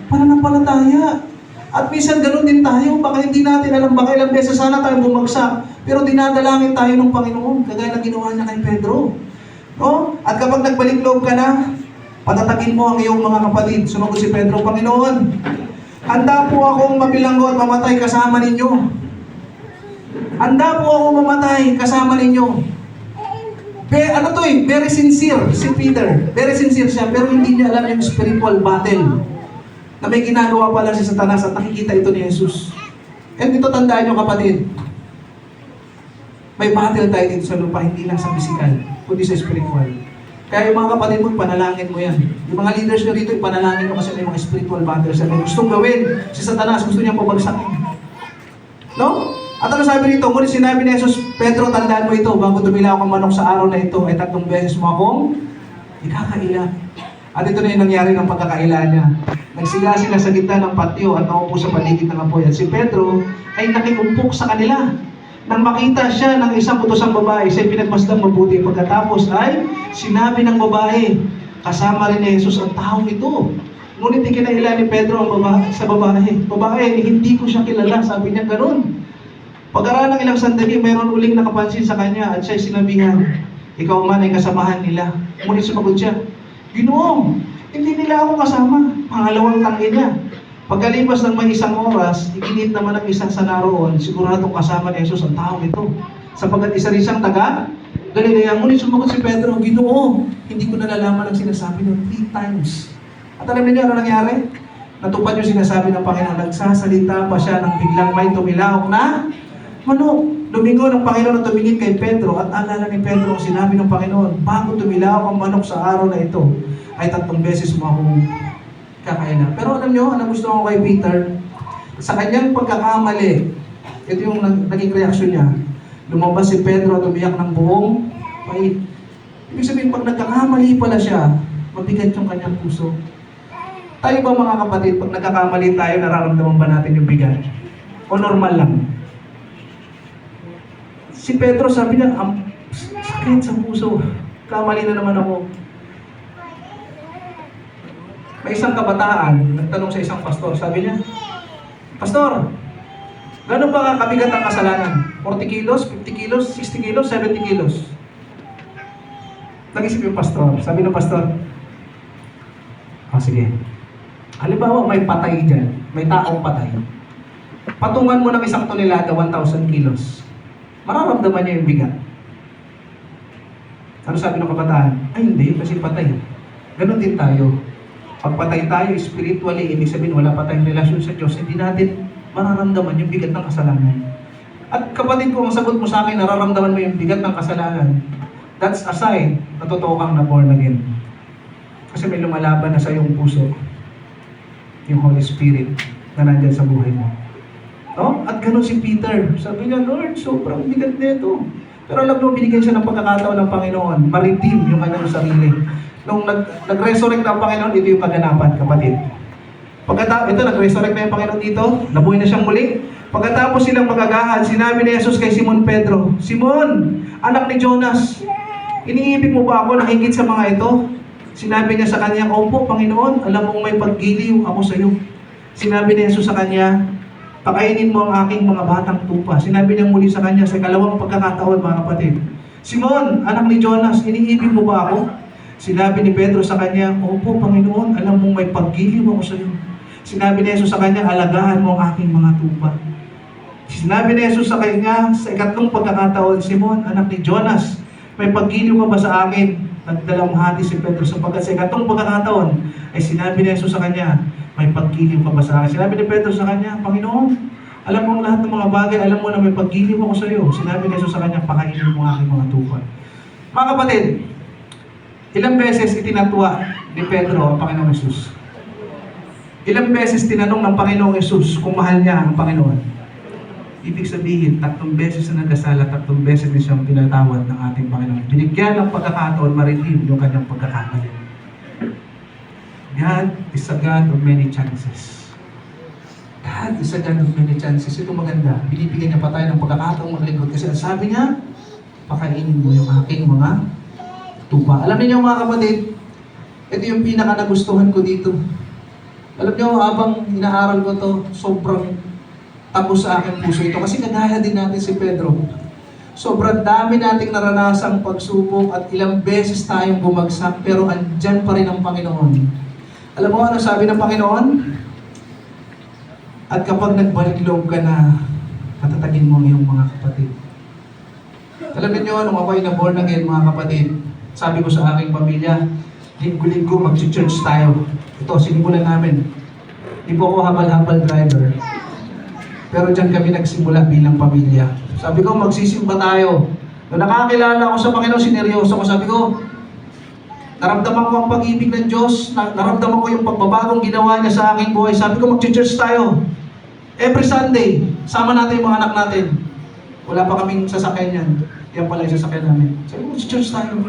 [SPEAKER 3] pananampalataya. At minsan ganun din tayo, baka hindi natin alam, baka ilang beses sana tayo bumagsak, pero dinadalangin tayo ng Panginoon, kagaya na ginawa niya kay Pedro. No? At kapag nagbalik loob ka na, patatagin mo ang iyong mga kapatid. Sumagot si Pedro, Panginoon, handa po akong mabilanggo at mamatay kasama ninyo. Handa po akong mamatay kasama ninyo. Very sincere si Peter. Very sincere siya, pero hindi niya alam yung spiritual battle na may ginagawa pala si Satanas at nakikita ito ni Jesus. And ito tandaan nyo kapatid, may battle tayo dito sa lupa, hindi lang sa physical, kundi sa spiritual. Kaya yung mga kapatid mo, panalangin mo yan. Yung mga leaders nyo dito, panalangin mo kasi may mga spiritual battles na may gustong gawin. Si Satanas, gusto niya pabagsakin. No? At ano sabi nito? Ngunit sinabi ni Jesus, Pedro, tandaan mo ito, bago tumilaw kang manok sa araw na ito, ay 3 beses mo akong ikakaila. At ito na yung nangyari ng pagkakaila niya. Nagsiga sila sa gitna ng patio at naupo sa paligid ng apoy. At si Pedro ay nakiumpok sa kanila. Nang makita siya ng isang utosang babae, siya'y pinagmasdang mabuti. Pagkatapos ay sinabi ng babae, kasama rin ni Jesus ang taong ito. Ngunit ikinaila ni Pedro sa babae. Babae, hindi ko siya kilala. Sabi niya ganun. Pagkaraan ng ilang sandali, mayroon uling nakapansin sa kanya at siya'y sinabihan, ikaw man ay kasamahan nila. Ngunit sumagot siya, Ginoong, hindi nila ako kasama. Pangalawang tanggi niya. Pagkalipas ng may isang oras, iginit naman ang isang sa naroon, siguradong kasama ni Jesus ang taong ito. Sapagkat isa rin siyang taga Galilea. Ngunit sumagot si Pedro, Ginoo, hindi ko nalalaman ang sinasabi ng 3 times. At alam niyo ano nangyari? Natupad yung sinasabi ng Panginoon. Nagsasalita pa siya nang biglang may tumilahok na manok. Lumingo ng Panginoon na tumingin kay Pedro at alala ni Pedro ang sinabi ng Panginoon, bago tumilahok ang manok sa araw na ito, ay 3 beses mo akong kakaila. Pero alam nyo, ano gusto ko kay Peter? Sa kanyang pagkakamali, ito yung naging reaksyon niya. Lumabas si Pedro at umiyak ng buong pait. Ibig sabihin, pag nagkakamali pala siya, mabigat yung kanyang puso. Tayo ba mga kapatid, pag nagkakamali tayo, nararamdaman ba natin yung bigat? O normal lang? Si Pedro sabi niya, sakit sa puso. Kamali na naman ako. May isang kabataan, nagtanong sa isang pastor, sabi niya, Pastor, gano'n ba kabigat ang kasalanan? 40 kilos, 50 kilos, 60 kilos, 70 kilos? Nag-isip yung pastor. Sabi ng pastor, sige. Halimbawa, may patay dyan. May taong patay. Patungan mo ng 1 tonelada, 1,000 kilos. Mararamdaman niya yung bigat. Ano sabi ng kabataan? Ay hindi, kasi patay. Ganon din tayo. Pag patay tayo spiritually, ibig sabihin wala pa tayong relasyon sa Diyos, hindi natin mararamdaman yung bigat ng kasalanan. At kapatid ko, ang sagot mo sa akin, nararamdaman mo yung bigat ng kasalanan, that's a sign na totoo kang na-born again. Kasi may lumalaban na sa iyong puso, yung Holy Spirit na nandyan sa buhay mo. No? At gano'n si Peter. Sabi niya, Lord, sobrang bigat nito. Pero alam mo, binigyan siya ng pagkakataon ng Panginoon, ma-redeem yung kanyang sarili. Nung nag-resurrect na ang Panginoon, ito yung kaganapan, kapatid. Ito, nag-resurrect na yung Panginoon dito, nabuhay na siyang muli. Pagkatapos silang magagahan, sinabi ni Jesus kay Simon Pedro, Simon, anak ni Jonas, iniibig mo ba ako na higit sa mga ito? Sinabi niya sa kanya, Opo, Panginoon, alam mong may paggiliw ako sa iyo. Sinabi ni Jesus sa kanya, pakainin mo ang aking mga batang tupa. Sinabi niya muli sa kanya sa kalawang pagkakataon, mga kapatid, Simon, anak ni Jonas, iniibig mo ba ako? Sinabi ni Pedro sa kanya, Opo, Panginoon, alam mong may paggiliw ako sa iyo. Sinabi ni Jesus sa kanya, alagahan mo ang aking mga tupa. Sinabi ni Jesus sa kanya, sa 2 pagkakataon, Simon, anak ni Jonas, may paggiliw ka ba sa akin? Nagdalamhati si Pedro sapagkat sa 2 pagkakataon, ay sinabi ni Jesus sa kanya, may paggiliw ka ba sa akin? Sinabi ni Pedro sa kanya, Panginoon, alam mo ang lahat ng mga bagay, alam mo na may paggiliw ako sa iyo. Sinabi ni Jesus sa kanya, pakainin mo ang aking mga tupa. Mga kapatid, ilang beses itinatwa ni Pedro ang Panginoong Jesus? Ilang beses tinanong ng Panginoong Jesus kung mahal niya ang Panginoon? Ibig sabihin, 3 beses na nagkasala, 3 beses din siyang pinatawad ng ating Panginoon. Binigyan ng pagkakataon ma-redeem yung kanyang pagkakamali. God is a God of many chances. God is a God of many chances. Ito maganda. Binibigyan niya pa tayo ng pagkakataong maglingkod. Kasi ang sabi niya, pakainin mo yung aking mga tupa. Alam niyo mga kapatid, ito yung pinaka nagustuhan ko dito. Alam niyo, habang inaaral ko to, sobrang tapos sa aking puso ito. Kasi kagaya din natin si Pedro. Sobrang dami nating naranasang pagsubok at ilang beses tayong bumagsak, pero andyan pa rin ang Panginoon. Alam mo ano sabi ng Panginoon? At kapag nagbalik loob ka na, patatagin mo ang iyong mga kapatid. Alam niyo, nung ako'y na-born again, mga kapatid, sabi ko sa aking pamilya, linggo-linggo mag-church tayo. Ito, sinimulan namin. Hindi po ako habal-habal driver. Pero dyan kami nagsimula bilang pamilya. Sabi ko, magsisimba tayo. Nung nakakilala ako sa Panginoon, sineryoso ko. Sabi ko, naramdaman ko ang pag-ibig ng Diyos. Naramdaman ko yung pagbabagong ginawa niya sa aking buhay. Sabi ko, mag-church tayo. Every Sunday, sama natin yung mga anak natin. Wala pa kaming sasakyan yan. Yan pala yung sasakyan namin. Sabi ko, mag-church tayo.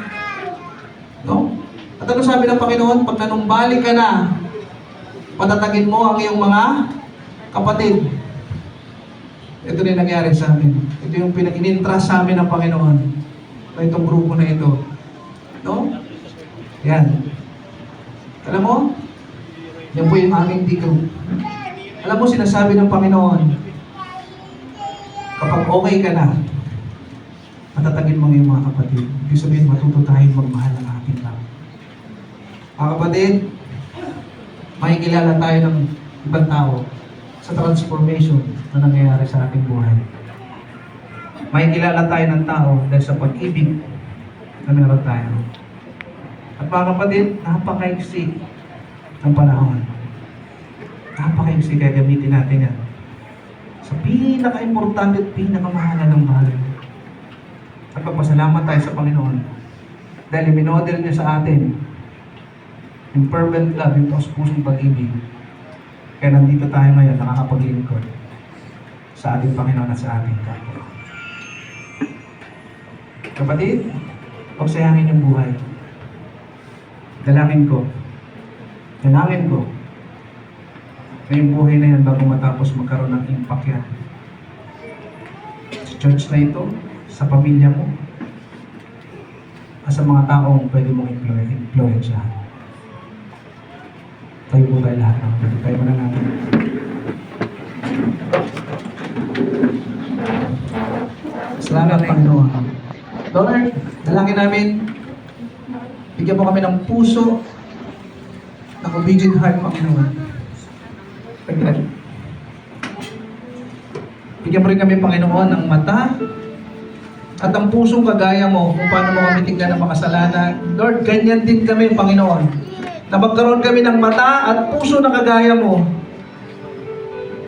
[SPEAKER 3] No? At ano sabi ng Panginoon? Pag nanumbalik ka na, patatagin mo ang iyong mga kapatid. Ito na yung nangyari sa amin. Ito yung in-entrust sa amin ng Panginoon. So, itong grupo na ito. No? Yan. Alam mo? Yan po yung aming D-group. Alam mo, sinasabi ng Panginoon, kapag okay ka na, matatagin mo yung mga kapatid. Ibig sabihin, matuto tayong magmahal ng ating tao. Mga kapatid, makikilala tayo ng ibang tao sa transformation na nangyayari sa ating buhay. Makikilala tayo ng tao dahil sa pag-ibig na meron tayo. At mga kapatid, napakaiksi ng panahon. Napakaiksi kaya gamitin natin yan. Sa pinaka-importante at pinaka-mahala ng mahal. At pagpasalamat tayo sa Panginoon dahil minodel niya sa atin yung fervent love, yung taos-pusong pag-ibig. Kaya nandito tayo ngayon, nakakapaglingkod sa ating Panginoon at sa ating kapwa. Kapatid, huwag sayangin yung buhay. Dalangin ko na yung buhay na yan bago matapos magkaroon ng impact yan. Sa church na ito, sa pamilya mo, at sa mga taong pwede mong influensyahan. Tayo po tayo lahat. Tayo mo na natin. Salamat, Panginoon. Lord, dalangin namin, bigyan mo kami ng puso, ng obedient heart, Panginoon. Bigyan mo rin kami, Panginoon, ng mata at ang pusong kagaya mo kung paano mo kami tingnan ng makasalanan. Lord, ganyan din kami, Panginoon. Na magkaroon kami ng mata at puso na kagaya mo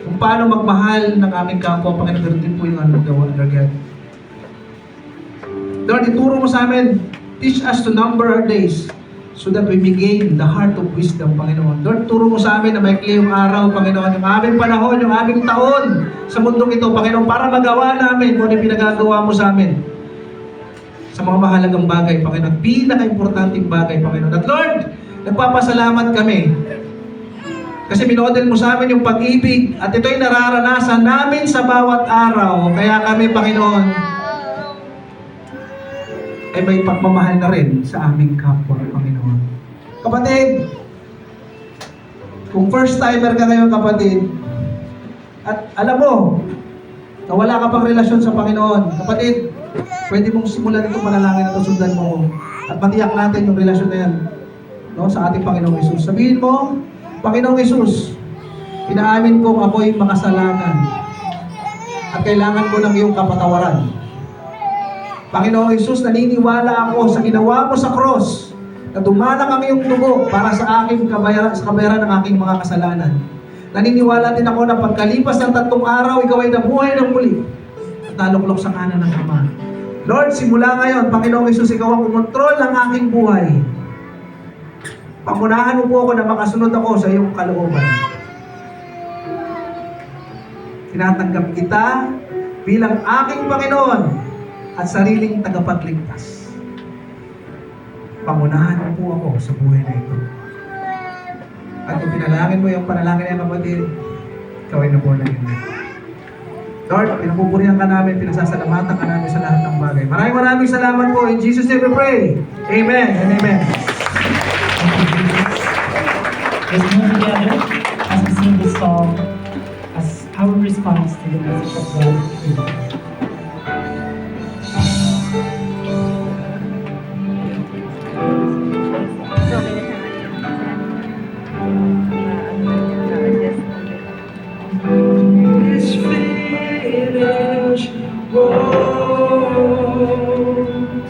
[SPEAKER 3] kung paano magmahal ng aming kapwa, Panginoon. Ganun din po yung ano gawa, Lord God. Lord, ituro mo sa amin, teach us to number our days so that we may gain the heart of wisdom, Panginoon. Lord, turo mo sa amin na maikli yung araw, Panginoon, yung aming panahon, yung aming taon sa mundong ito, Panginoon, para magawa namin kung ano yung pinagagawa mo sa amin sa mga mahalagang bagay, Panginoon. Pinaka-importanting bagay, Panginoon. At Lord, nagpapasalamat kami kasi minodel mo sa amin yung pag-ibig at ito'y nararanasan namin sa bawat araw. Kaya kami, Panginoon, ay may pagmamahal na rin sa aming kapwa, Panginoon. Kapatid, kung first timer ka ngayon, kapatid, at alam mo na wala ka pang relasyon sa Panginoon, kapatid, pwede mong simulan itong panalangin at sundan mo at matiyak natin yung relasyon na yan, no, sa ating Panginoong Hesus. Sabihin mo, Panginoong Hesus, inaamin kong ako'y makasalanan at kailangan ko ng iyong kapatawaran. Panginoong Hesus, naniniwala ako sa ginawa mo sa cross na dumanak ang iyong dugo para sa aking kabayaran ng aking mga kasalanan. Naniniwala din ako na pagkalipas ng 3 araw, ikaw ay nabuhay ng muli at naluklok sa kanan ng Ama. Lord, simula ngayon, Panginoong Hesus, ikaw ang kumontrol ng aking buhay. Pangunahan mo po ako na makasunod ako sa iyong kalooban. Tinatanggap kita
[SPEAKER 2] bilang aking Panginoon at sariling tagapagligtas. Pangunahan mo po ako sa buhay na ito. At kung pinalangin mo yung panalangin niya, kapatid, ikaw ay naborn again. Lord, pinapupurihan ka namin, pinasasalamatan ka namin sa lahat ng bagay. Maraming salamat po. In Jesus' name we pray. Amen and amen.
[SPEAKER 4] Let's move together as we sing this song as our response to the message of God.